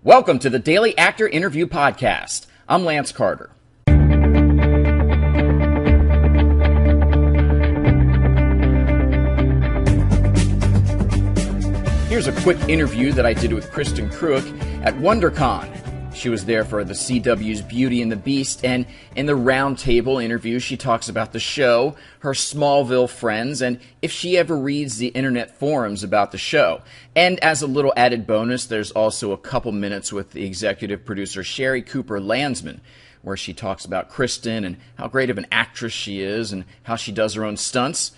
Welcome to the Daily Actor Interview Podcast. I'm Lance Carter. Here's a quick interview that I did with Kristen Kreuk at Wondercon. She was there for the CW's Beauty and the Beast, and in the roundtable interview, she talks about the show, her Smallville friends, and if she ever reads the internet forums about the show. And as a little added bonus, there's also a couple minutes with the executive producer Sherry Cooper Landsman, where she talks about Kristen and how great of an actress she is and how she does her own stunts.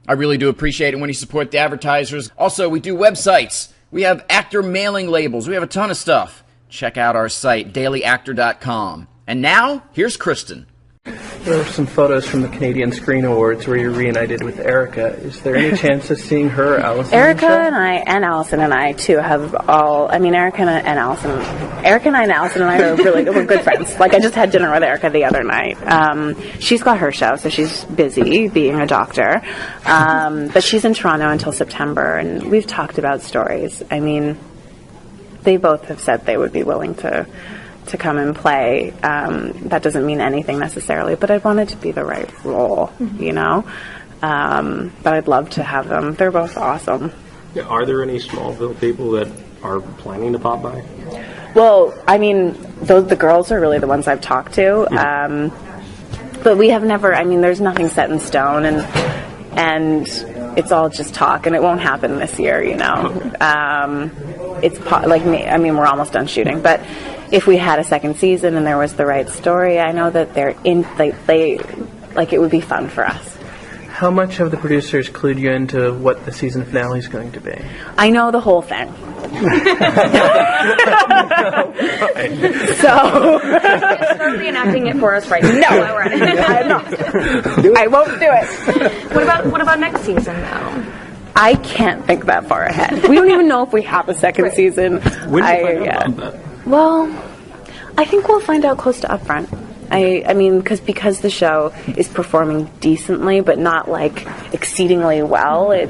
I really do appreciate it when you support the advertisers. Also, we do websites. We have actor mailing labels. We have a ton of stuff. Check out our site, dailyactor.com. And now, here's Kristen. There are some photos from the Canadian Screen Awards where you're reunited with Erica. Is there any chance of seeing her or Allison? Erica and Allison and I too have all. I mean, Erica and I and Allison we're good friends. Like, I just had dinner with Erica the other night. She's got her show, so she's busy being a doctor. But she's in Toronto until September, and we've talked about stories. I mean, they both have said they would be willing to come and play. That doesn't mean anything necessarily, but I want it to be the right role, you know? But I'd love to have them. They're both awesome. Yeah, are there any Smallville people that are planning to pop by? Well, I mean, the girls are really the ones I've talked to. But we have never, I mean, there's nothing set in stone, and it's all just talk, and it won't happen this year, you know? We're almost done shooting, but if we had a second season and there was the right story, I know that it would be fun for us. How much have the producers clued you into what the season finale is going to be? I know the whole thing. So start reenacting it for us right now. No, I'm not. I won't do it. What about next season though? I can't think that far ahead. We don't even know if we have a second season. When do you find out about that? Well, I think we'll find out close to Upfront. I mean, because the show is performing decently, but not like exceedingly well. I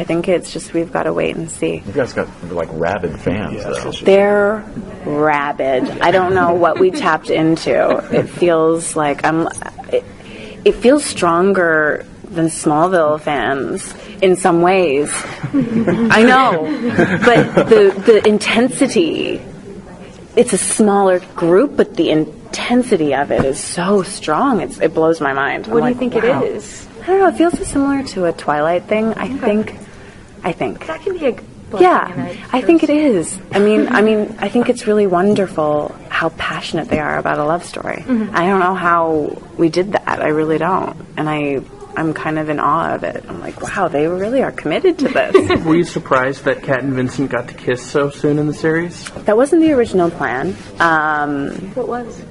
think we've got to wait and see. You guys got like rabid fans, though. They're rabid. I don't know what we tapped into. It feels like it feels stronger than Smallville fans in some ways. I know, but the intensity. It's a smaller group, but the intensity of it is so strong. It blows my mind. What do you think it is? I don't know. It feels similar to a Twilight thing. I think. That can be a I think it is. I mean, I think it's really wonderful how passionate they are about a love story. Mm-hmm. I don't know how we did that. I really don't, and I'm kind of in awe of it. I'm like, wow, they really are committed to this. Were you surprised that Kat and Vincent got to kiss so soon in the series? That wasn't the original plan. What was?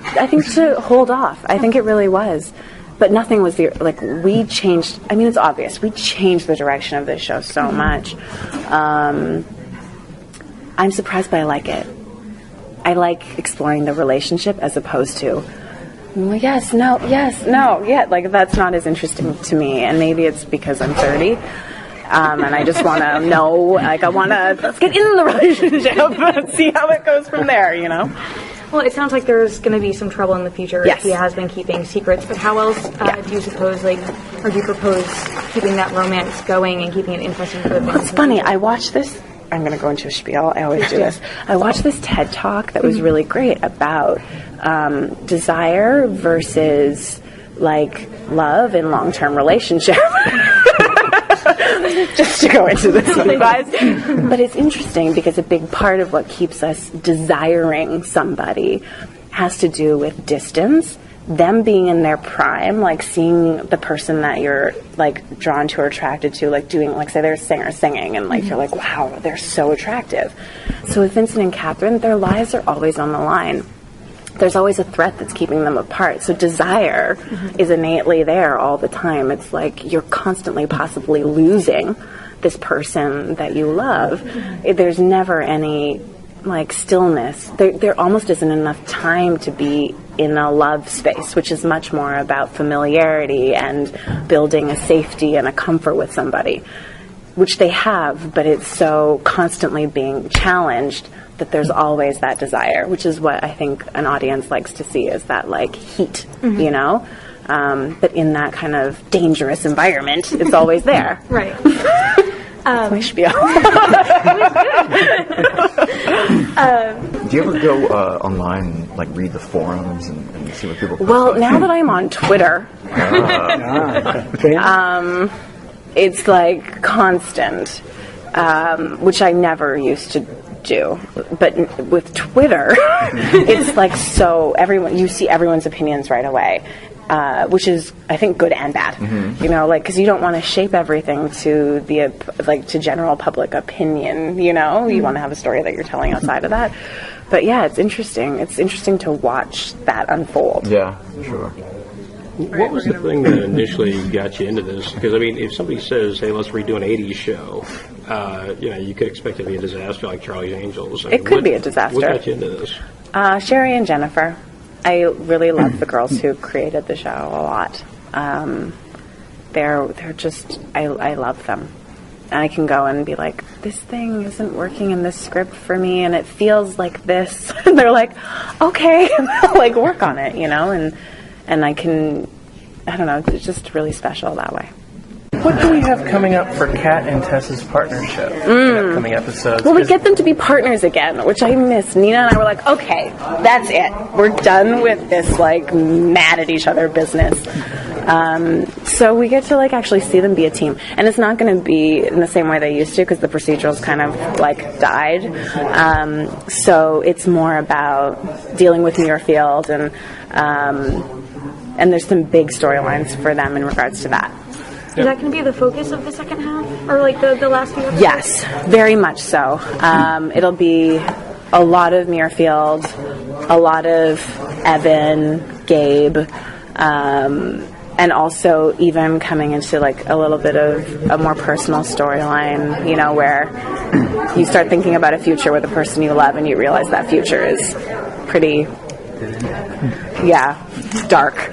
I think to hold off. I think it really was. But nothing was we changed. I mean, it's obvious. We changed the direction of this show so much. I'm surprised, but I like it. I like exploring the relationship as opposed to, well, yes, no, yeah. Like, that's not as interesting to me. And maybe it's because I'm 30. And I just want to know, like, let's get in the relationship and see how it goes from there, you know? Well, it sounds like there's going to be some trouble in the future. Yes. He has been keeping secrets, but how else do you suppose, do you propose keeping that romance going and keeping it interesting for the fans? It's funny, I watched this, I'm going to go into a spiel, I always do this. I watched this TED Talk that was really great about desire versus, love in long-term relationship. Just to go into this with you guys. But it's interesting because a big part of what keeps us desiring somebody has to do with distance, them being in their prime, like seeing the person that you're drawn to or attracted to, doing, say they're a singer singing, and you're like, wow, they're so attractive. So with Vincent and Catherine, their lives are always on the line. There's always a threat that's keeping them apart. So desire is innately there all the time. It's like you're constantly possibly losing this person that you love. There's never any stillness. There almost isn't enough time to be in a love space, which is much more about familiarity and building a safety and a comfort with somebody. which they have, but it's so constantly being challenged that there's always that desire, which is what I think an audience likes to see, is that like heat, you know? But in that kind of dangerous environment, it's always there. Right. That's my spiel. Do you ever go online and like read the forums and see what people post? Well, now that I'm on Twitter, it's like constant, which I never used to do. But with Twitter, it's like so you see everyone's opinions right away. Which is, I think, good and bad. You know, like, because you don't want to shape everything to to general public opinion. You know, you want to have a story that you're telling outside of that. But yeah, it's interesting. It's interesting to watch that unfold. Yeah, sure. What was the thing that initially got you into this? Because, I mean, if somebody says, hey, let's redo an 80s show, you could expect it to be a disaster like Charlie's Angels. It could be a disaster. What got you into this? Sherry and Jennifer. I really love the girls who created the show a lot. They're just, I love them. And I can go and be like, this thing isn't working in this script for me, and it feels like this. And they're like, okay, like work on it, you know, and I don't know, it's just really special that way. What do we have coming up for Kat and Tessa's partnership in upcoming episodes? Well, we get them to be partners again, which I miss. Nina and I were like, okay, that's it. We're done with this, like, mad at each other business. So we get to, like, actually see them be a team. And it's not going to be in the same way they used to, because the procedurals kind of, like, died. So it's more about dealing with Muirfield, and there's some big storylines for them in regards to that. Is that going to be the focus of the second half? Or like the last few episodes? Yes, very much so. It'll be a lot of Muirfield, a lot of Evan, Gabe, and also even coming into like a little bit of a more personal storyline, you know, where you start thinking about a future with the person you love and you realize that future is pretty, dark.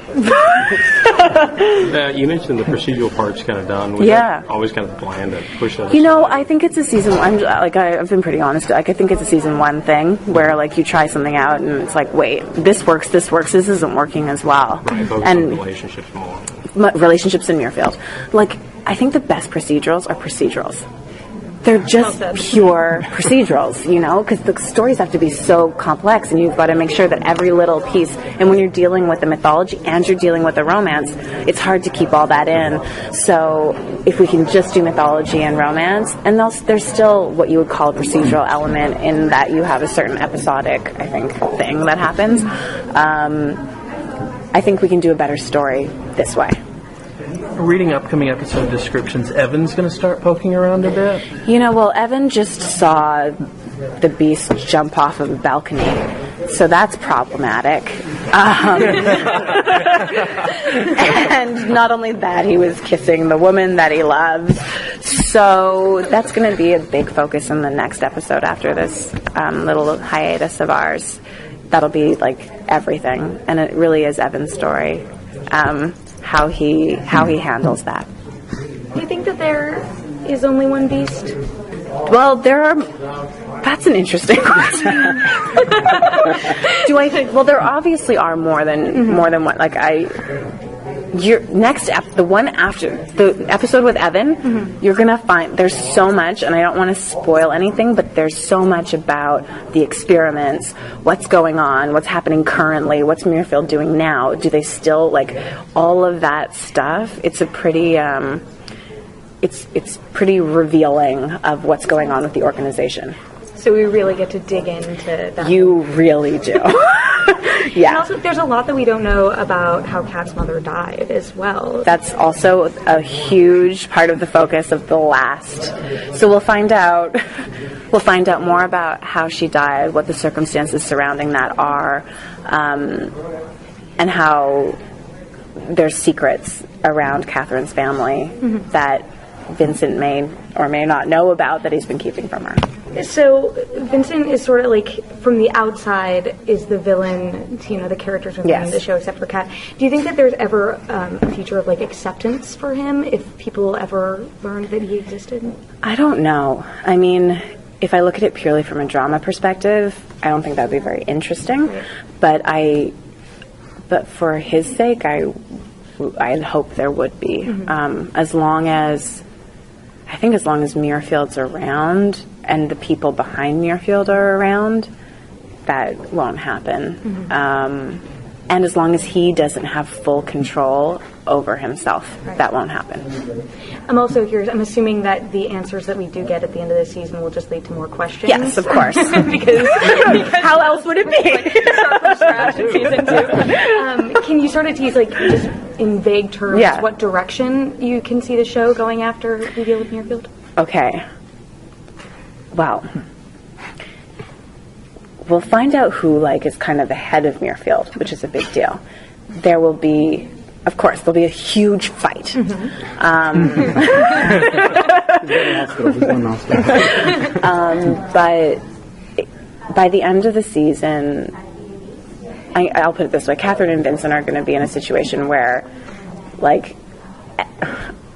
You mentioned the procedural part's kind of done. Was that always kind of planned to push that? You know, I think it's a season. I've been pretty honest. Like, I think it's a season 1 thing where like you try something out and it's like, wait, this works. This isn't working as well. Right, and relationships more. Relationships in Muirfield. Like, I think the best procedurals are procedurals. They're just pure procedurals, you know, because the stories have to be so complex, and you've got to make sure that every little piece, and when you're dealing with the mythology and you're dealing with the romance, it's hard to keep all that in. So if we can just do mythology and romance, and there's still what you would call a procedural element in that you have a certain episodic, I think, thing that happens. I think we can do a better story this way. Reading upcoming episode descriptions, Evan's going to start poking around a bit? You know, well, Evan just saw the beast jump off of a balcony, so that's problematic. And not only that, he was kissing the woman that he loves. So that's going to be a big focus in the next episode after this little hiatus of ours. That'll be like everything, and it really is Evan's story. How he handles that. Do you think that there is only one beast? Well, that's an interesting question. Do I think? Well, there obviously are more than one. Like the one after the episode with Evan, you're gonna find there's so much, and I don't want to spoil anything, but there's so much about the experiments, what's going on, what's happening currently, what's Muirfield doing now, do they still, like, all of that stuff. It's a pretty it's pretty revealing of what's going on with the organization. So we really get to dig into that. You really do. Yeah. And also, there's a lot that we don't know about how Kat's mother died as well. That's also a huge part of the focus of the last. So we'll find out more about how she died, what the circumstances surrounding that are, and how there's secrets around Catherine's family that Vincent may or may not know about that he's been keeping from her. So Vincent is sort of like, from the outside, is the villain to, the characters within the show, except for Kat. Do you think that there's ever a future of, acceptance for him if people ever learned that he existed? I don't know. I mean, if I look at it purely from a drama perspective, I don't think that would be very interesting. Right. But for his sake, I'd hope there would be. As long as Muirfield's around and the people behind Muirfield are around, that won't happen. And as long as he doesn't have full control over himself, that won't happen. I'm also curious, I'm assuming that the answers that we do get at the end of the season will just lead to more questions. Yes, of course. because how else would it be? Start from scratch in season 2. Can you sort of tease, just in vague terms, what direction you can see the show going after we deal with Muirfield? Okay. Well, we'll find out who is kind of the head of Muirfield, which is a big deal. There will be, of course, there'll be a huge fight. But by the end of the season, I'll put it this way: Catherine and Vincent are going to be in a situation where,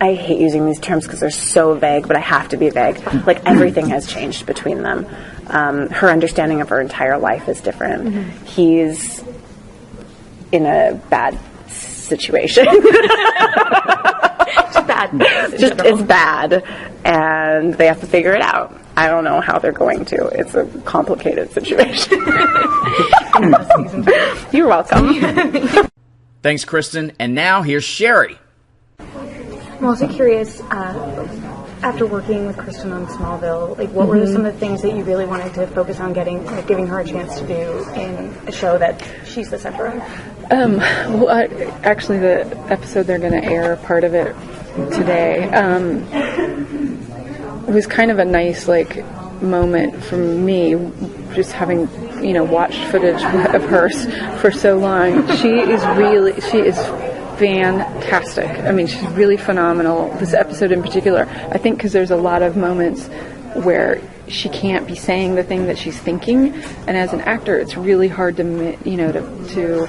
I hate using these terms because they're so vague, but I have to be vague. Everything has changed between them. Her understanding of her entire life is different. He's in a bad situation. It's bad, and they have to figure it out. I don't know how they're going to. It's a complicated situation. You're welcome. Thanks, Kristen. And now here's Sherry. I'm also curious, after working with Kristen on Smallville, what were some of the things that you really wanted to focus on giving her a chance to do in a show that she's the center of? Actually, the episode they're going to air, part of it today, it was kind of a nice moment for me, just having watched footage of hers for so long. She is fantastic. I mean, she's really phenomenal. This episode in particular, I think, because there's a lot of moments where she can't be saying the thing that she's thinking, and as an actor, it's really hard to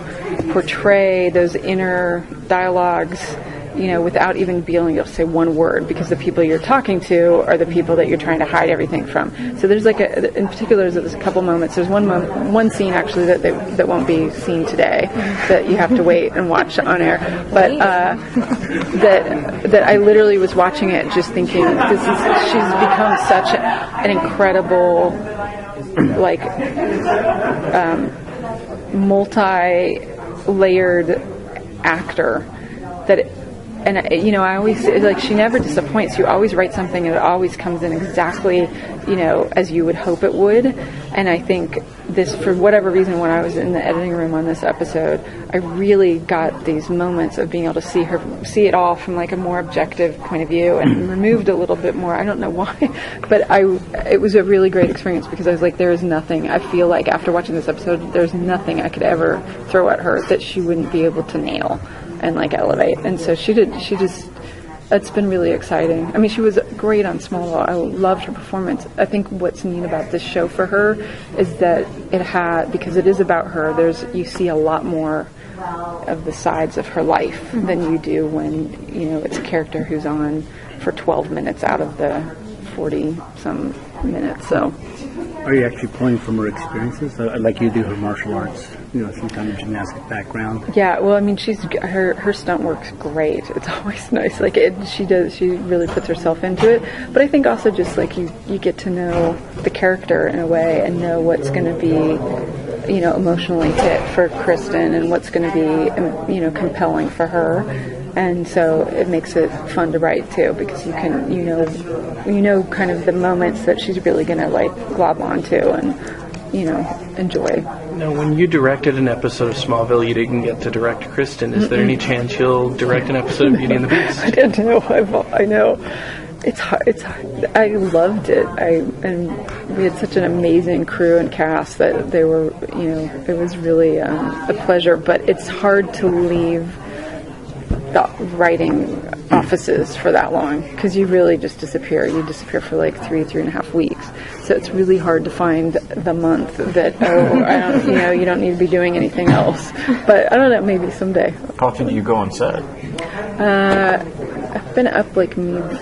portray those inner dialogues, without even being able to say one word, because the people you're talking to are the people that you're trying to hide everything from. So there's in particular, there's a couple moments. There's one scene actually that won't be seen today, that you have to wait and watch on air. But that I literally was watching it, just thinking, she's become such an incredible, multi-layered actor that. And, I always, she never disappoints. You always write something and it always comes in exactly, as you would hope it would. And I think this, for whatever reason, when I was in the editing room on this episode, I really got these moments of being able to see it all from a more objective point of view, and removed a little bit more. I don't know why, but it was a really great experience, because I was there is nothing, I feel like after watching this episode, there's nothing I could ever throw at her that she wouldn't be able to nail and elevate. And so it's been really exciting. I mean, she was great on Smallville. I loved her performance. I think what's neat about this show for her is that because it is about her, you see a lot more of the sides of her life than you do when, it's a character who's on for 12 minutes out of the 40 some minutes. So are you actually pulling from her experiences, like you do her martial arts, some kind of gymnastic background? Yeah, well, I mean, her stunt work's great. It's always nice. She really puts herself into it. But I think also just you get to know the character in a way, and know what's going to be, emotionally hit for Kristen, and what's going to be, compelling for her. And so it makes it fun to write too, because you can, kind of the moments that she's really going to glob onto and, enjoy. Now, when you directed an episode of Smallville, you didn't get to direct Kristen. Is there any chance you'll direct an episode of Beauty and the Beast? I didn't know. I know. It's hard. I loved it. And we had such an amazing crew and cast that they were, it was really a pleasure. But it's hard to leave the writing offices for that long, because you really just disappear. You disappear for like 3.5 weeks. So it's really hard to find the month that, you don't need to be doing anything else. But I don't know, maybe someday. How often do you go on set? I've been up like maybe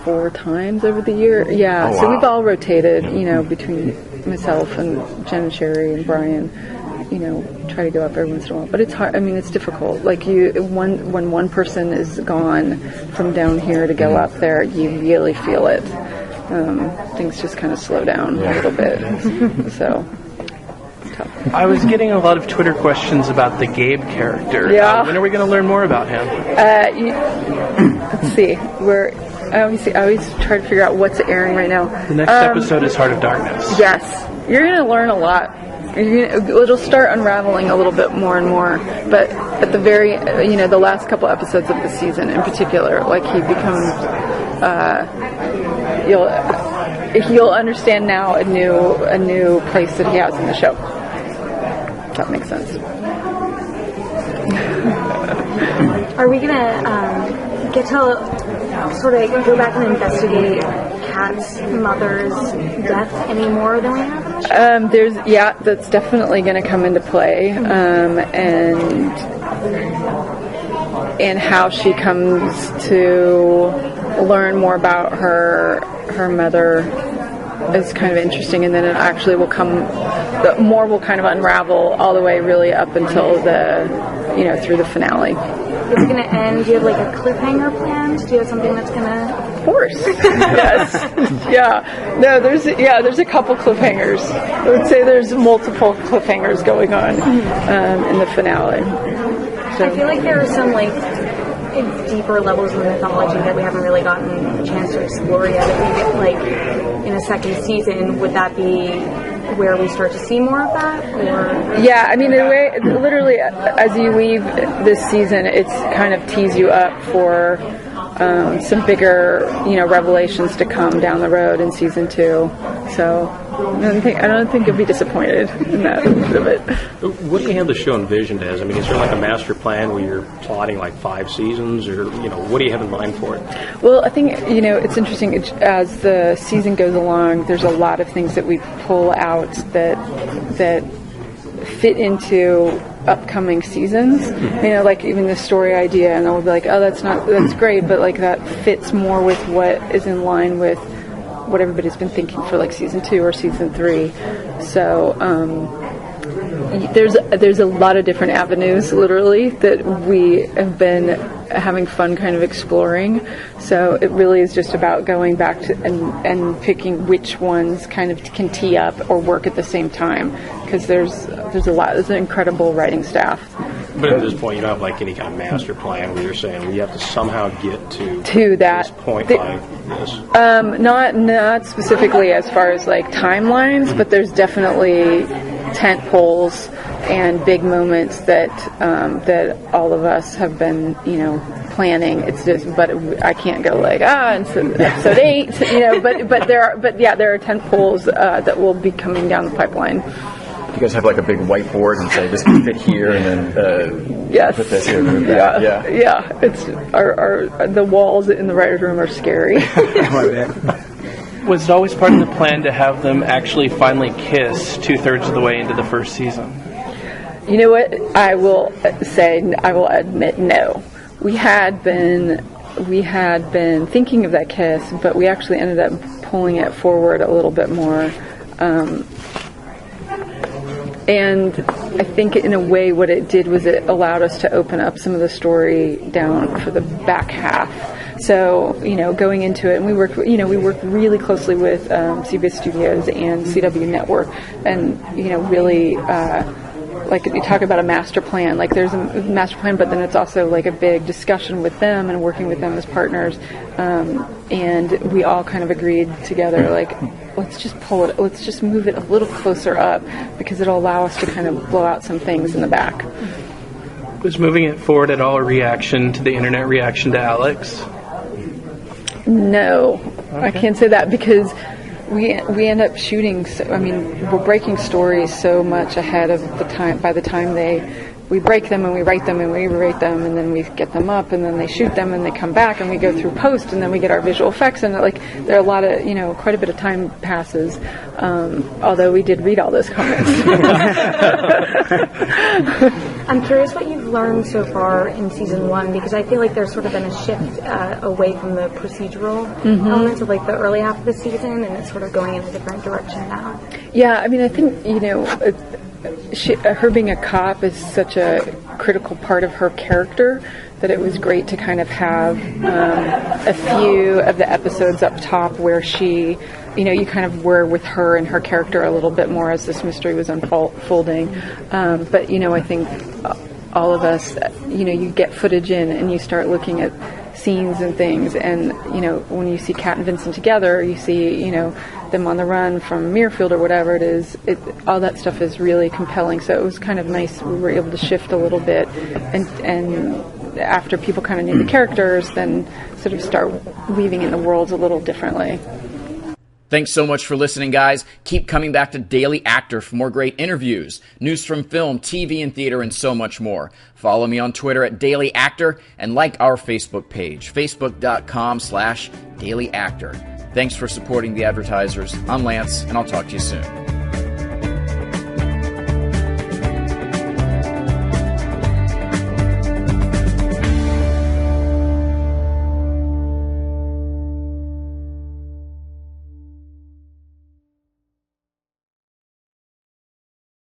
4 times over the year. Yeah, Oh, wow. So we've all rotated, between myself and Jen and Sherry and Brian. Try to go up every once in a while, but it's hard. I mean, it's difficult. Like when one person is gone from down here to go up there, you really feel it. Things just kind of slow down a little bit. So. I was getting a lot of Twitter questions about the Gabe character. Yeah. When are we going to learn more about him? Let's see. I always try to figure out what's airing right now. The next episode is Heart of Darkness. Yes, you're going to learn a lot. It'll start unraveling a little bit more and more, but at the very, the last couple episodes of the season in particular, like he becomes, you'll understand now a new place that he has in the show. If that makes sense. Are we gonna get to sort of go back and investigate Kat's mother's death any more than we have? That's definitely going to come into play, and how she comes to learn more about her mother is kind of interesting, and then it actually will more will kind of unravel all the way really up until through the finale. It's going to end. Do you have like a cliffhanger planned? Do you have something that's going to? Of course. Yes. Yeah. No, there's a couple cliffhangers. I would say there's multiple cliffhangers going on in the finale. So. I feel like there are some like deeper levels of the mythology that we haven't really gotten a chance to explore yet. If we get like in a second season, would that be where we start to see more of that? Or? Yeah, I mean, in a way, literally, as you leave this season, it's kind of tees you up for some bigger, revelations to come down the road in season 2. So I don't think you'll be disappointed in that bit of it. What do you have the show envisioned as? I mean, is there like a master plan where you're plotting like 5 seasons, or what do you have in mind for it? Well, I think it's interesting as the season goes along. There's a lot of things that we pull out that fit into upcoming seasons. Like even the story idea, and we'll be like, oh, that's great, but like that fits more with what is in line with what everybody's been thinking for like season 2 or season 3. So there's a lot of different avenues, literally, that we have been having fun kind of exploring. So it really is just about going back to and picking which ones kind of can tee up or work at the same time, because there's an incredible writing staff. But at this point, you don't have like any kind of master plan where you're saying we have to somehow get to that this point by this. Not specifically as far as like timelines, but there's definitely tent poles and big moments that all of us have been planning. It's just, but I can't go like episode 8, but there are tent poles that will be coming down the pipeline. You guys have like a big whiteboard and say this can fit here, and then yes. put this here, move that. Yeah. It's the walls in the writer's room are scary. Was it always part of the plan to have them actually finally kiss 2/3 of the way into the first season? You know what? I will admit no. We had been thinking of that kiss, but we actually ended up pulling it forward a little bit more. And I think in a way what it did was it allowed us to open up some of the story down for the back half. So, going into it, and we worked really closely with CBS Studios and CW Network, and, really, like you talk about a master plan, like there's a master plan, but then it's also like a big discussion with them and working with them as partners. And we all kind of agreed together, like, let's just move it a little closer up, because it'll allow us to kind of blow out some things in the back. Was moving it forward at all a reaction to the internet reaction to Alex? No, okay. I can't say that, because we end up shooting. We're breaking stories so much ahead of the time. By the time they we break them and we write them and we rewrite them, and then we get them up, and then they shoot them and they come back, and we go through post, and then we get our visual effects, and like there are a lot of, quite a bit of time passes, although we did read all those comments. I'm curious what you've learned so far in season 1, because I feel like there's sort of been a shift away from the procedural elements of like the early half of the season, and it's sort of going in a different direction now. Yeah, I mean, I think, her being a cop is such a critical part of her character that it was great to kind of have a few of the episodes up top where she, you kind of were with her and her character a little bit more as this mystery was unfolding. But, I think all of us, you get footage in and you start looking at scenes and things, and when you see Kat and Vincent together, you see them on the run from Muirfield or whatever it is, all that stuff is really compelling. So it was kind of nice we were able to shift a little bit, and after people kind of knew the characters, then sort of start weaving in the worlds a little differently. Thanks so much for listening, guys. Keep coming back to Daily Actor for more great interviews, news from film, TV, and theater, and so much more. Follow me on Twitter at Daily Actor and like our Facebook page, facebook.com/Daily Actor. Thanks for supporting the advertisers. I'm Lance, and I'll talk to you soon.